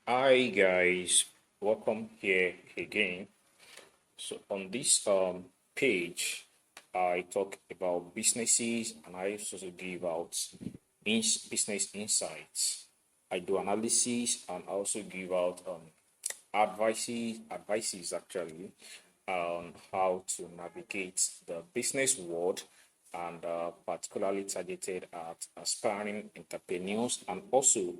Hi guys, welcome here again. So on this page, I talk about businesses and I also give out business insights. I do analysis and also give out advices actually on how to navigate the business world and particularly targeted at aspiring entrepreneurs and also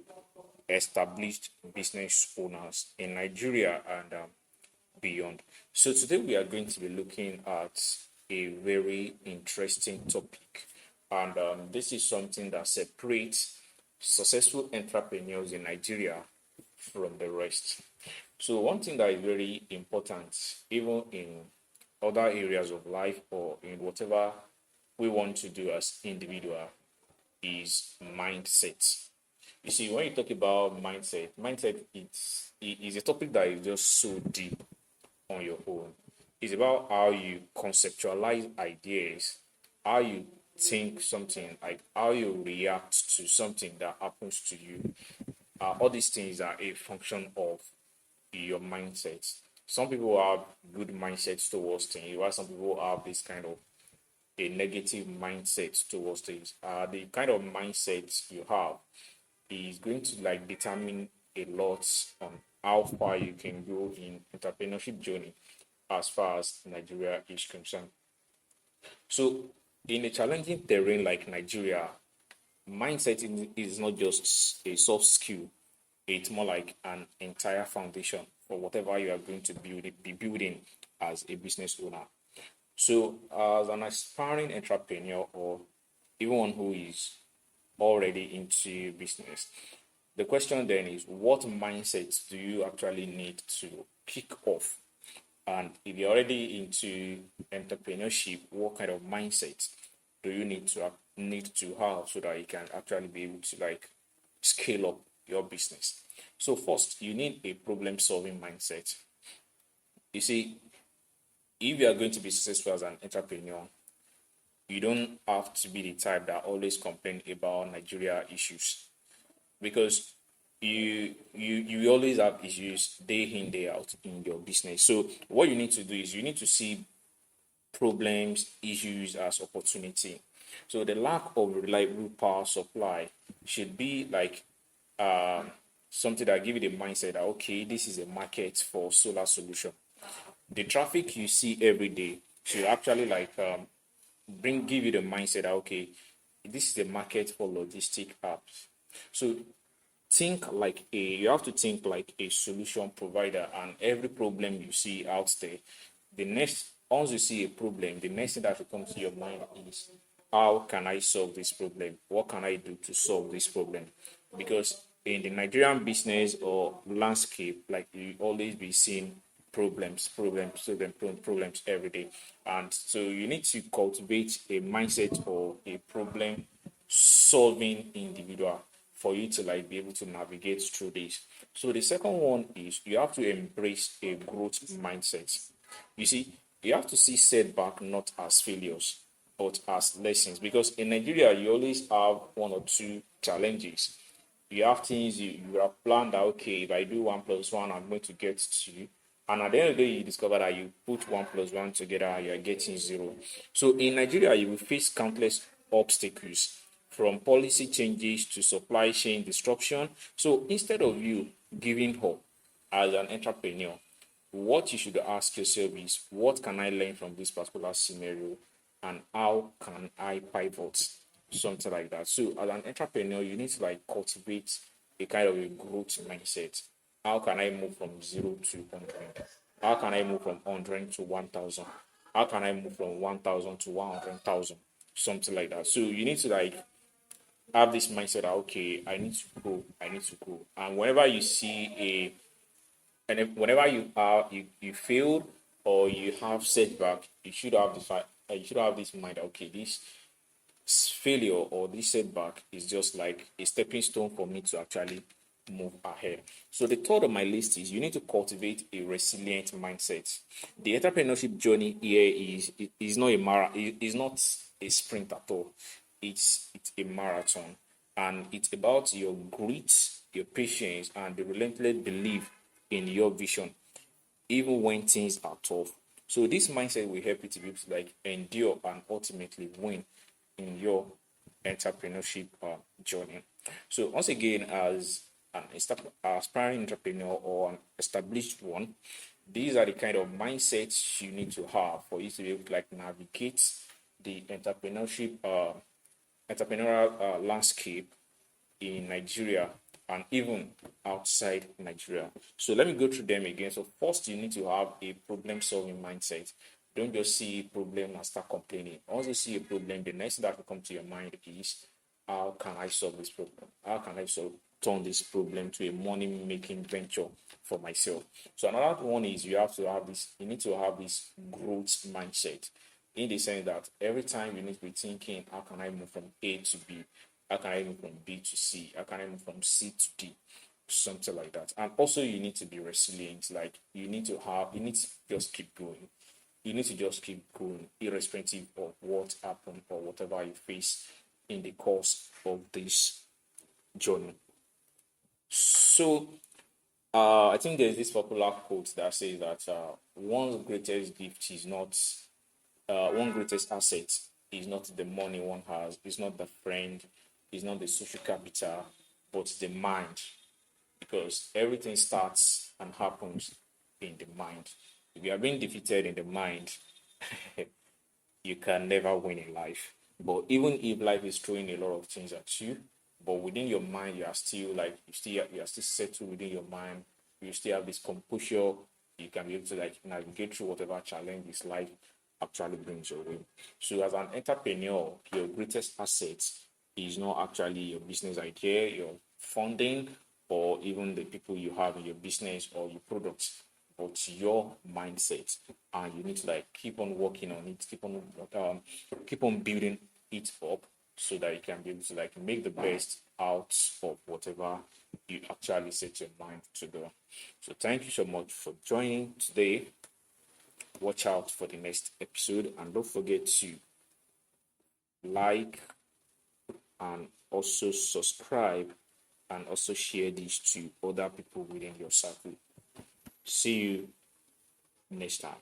established business owners in Nigeria and beyond. So today we are going to be looking at a very interesting topic, and this is something that separates successful entrepreneurs in Nigeria from the rest. So one thing that is very important, even in other areas of life or in whatever we want to do as individual, is mindset. You see, when you talk about mindset is a topic that is just so deep on your own. It's about how you conceptualize ideas, how you think something, like how you react to something that happens to you. All these things are a function of your mindset. Some people have good mindsets towards things, while some people have this kind of a negative mindset towards things. The kind of mindset you have is going to like determine a lot on how far you can go in entrepreneurship journey as far as Nigeria is concerned. So in a challenging terrain like Nigeria, mindset is not just a soft skill, it's more like an entire foundation for whatever you are going to be building as a business owner. So as an aspiring entrepreneur or even one who is already into business, the question then is what mindsets do you actually need to pick off? And if you're already into entrepreneurship, what kind of mindset do you need to have so that you can actually be able to like scale up your business? So first, you need a problem solving mindset. You see, if you are going to be successful as an entrepreneur, you don't have to be the type that always complain about Nigeria issues because you always have issues day in day out in your business. So what you need to do is you need to see problems, issues as opportunity. So the lack of reliable power supply should be like something that give you the mindset that okay, this is a market for solar solution. The traffic you see every day should actually like give you the mindset that okay, this is the market for logistic apps. So you have to think like a solution provider, and every problem you see out there, the next once you see a problem, the next thing that will come to your mind is how can I solve this problem? What can I do to solve this problem? Because in the Nigerian business or landscape, like you always be seeing problems every day. And so you need to cultivate a mindset or a problem solving individual for you to like be able to navigate through this. So the second one is you have to embrace a growth mindset. You see, you have to see setback not as failures, but as lessons. Because in Nigeria, you always have one or two challenges. You have things you have planned that okay, if I do 1 plus 1, I'm going to get 2. And at the end of the day, you discover that you put 1 plus 1 together and you're getting 0. So in Nigeria, you will face countless obstacles from policy changes to supply chain disruption. So instead of you giving up as an entrepreneur, what you should ask yourself is what can I learn from this particular scenario and how can I pivot? Something like that. So as an entrepreneur, you need to like cultivate a kind of a growth mindset. How can I move from 0 to 100? How can I move from 100 to 1,000? How can I move from 1,000 to 100,000? Something like that. So you need to like have this mindset that okay, I need to grow. And whenever you see whenever you fail or you have setback, you should have this mind that okay, this failure or this setback is just like a stepping stone for me to actually move ahead. So the third on my list is you need to cultivate a resilient mindset. The entrepreneurship journey here is not is not a sprint at all. It's a marathon, and it's about your grit, your patience, and the relentless belief in your vision, even when things are tough. So this mindset will help you to be able to like endure and ultimately win in your entrepreneurship journey. So once again, as an aspiring entrepreneur or an established one, these are the kind of mindsets you need to have for you to be able to like navigate the entrepreneurial landscape in Nigeria and even outside Nigeria. So let me go through them again. So first, you need to have a problem-solving mindset. Don't just see a problem and start complaining. Once you see a problem, the next thing that will come to your mind is, how can I solve this problem? How can I turn this problem to a money-making venture for myself? So another one is you need to have this growth mindset, in the sense that every time you need to be thinking, how can I move from A to B? How can I move from B to C? How can I move from C to D? Something like that. And also you need to be resilient. Like you need to just keep going. You need to just keep going, irrespective of what happened or whatever you face in the course of this journey. So I think there's this popular quote that says that one's greatest gift is not one greatest asset is not the money one has, is not the friend, is not the social capital, but the mind. Because everything starts and happens in the mind. If you are being defeated in the mind, you can never win in life. But even if life is throwing a lot of things at you, but within your mind, you are still like you are still settled within your mind. You still have this composure. You can be able to like navigate through whatever challenges life actually brings your way. So as an entrepreneur, your greatest asset is not actually your business idea, your funding, or even the people you have in your business or your products, but your mindset. And you need to like keep on working on it, keep on building it up, so that you can be able to like make the best out of whatever you actually set your mind to do. So thank you so much for joining today. Watch out for the next episode, and don't forget to like and also subscribe and also share this to other people within your circle. See you next time.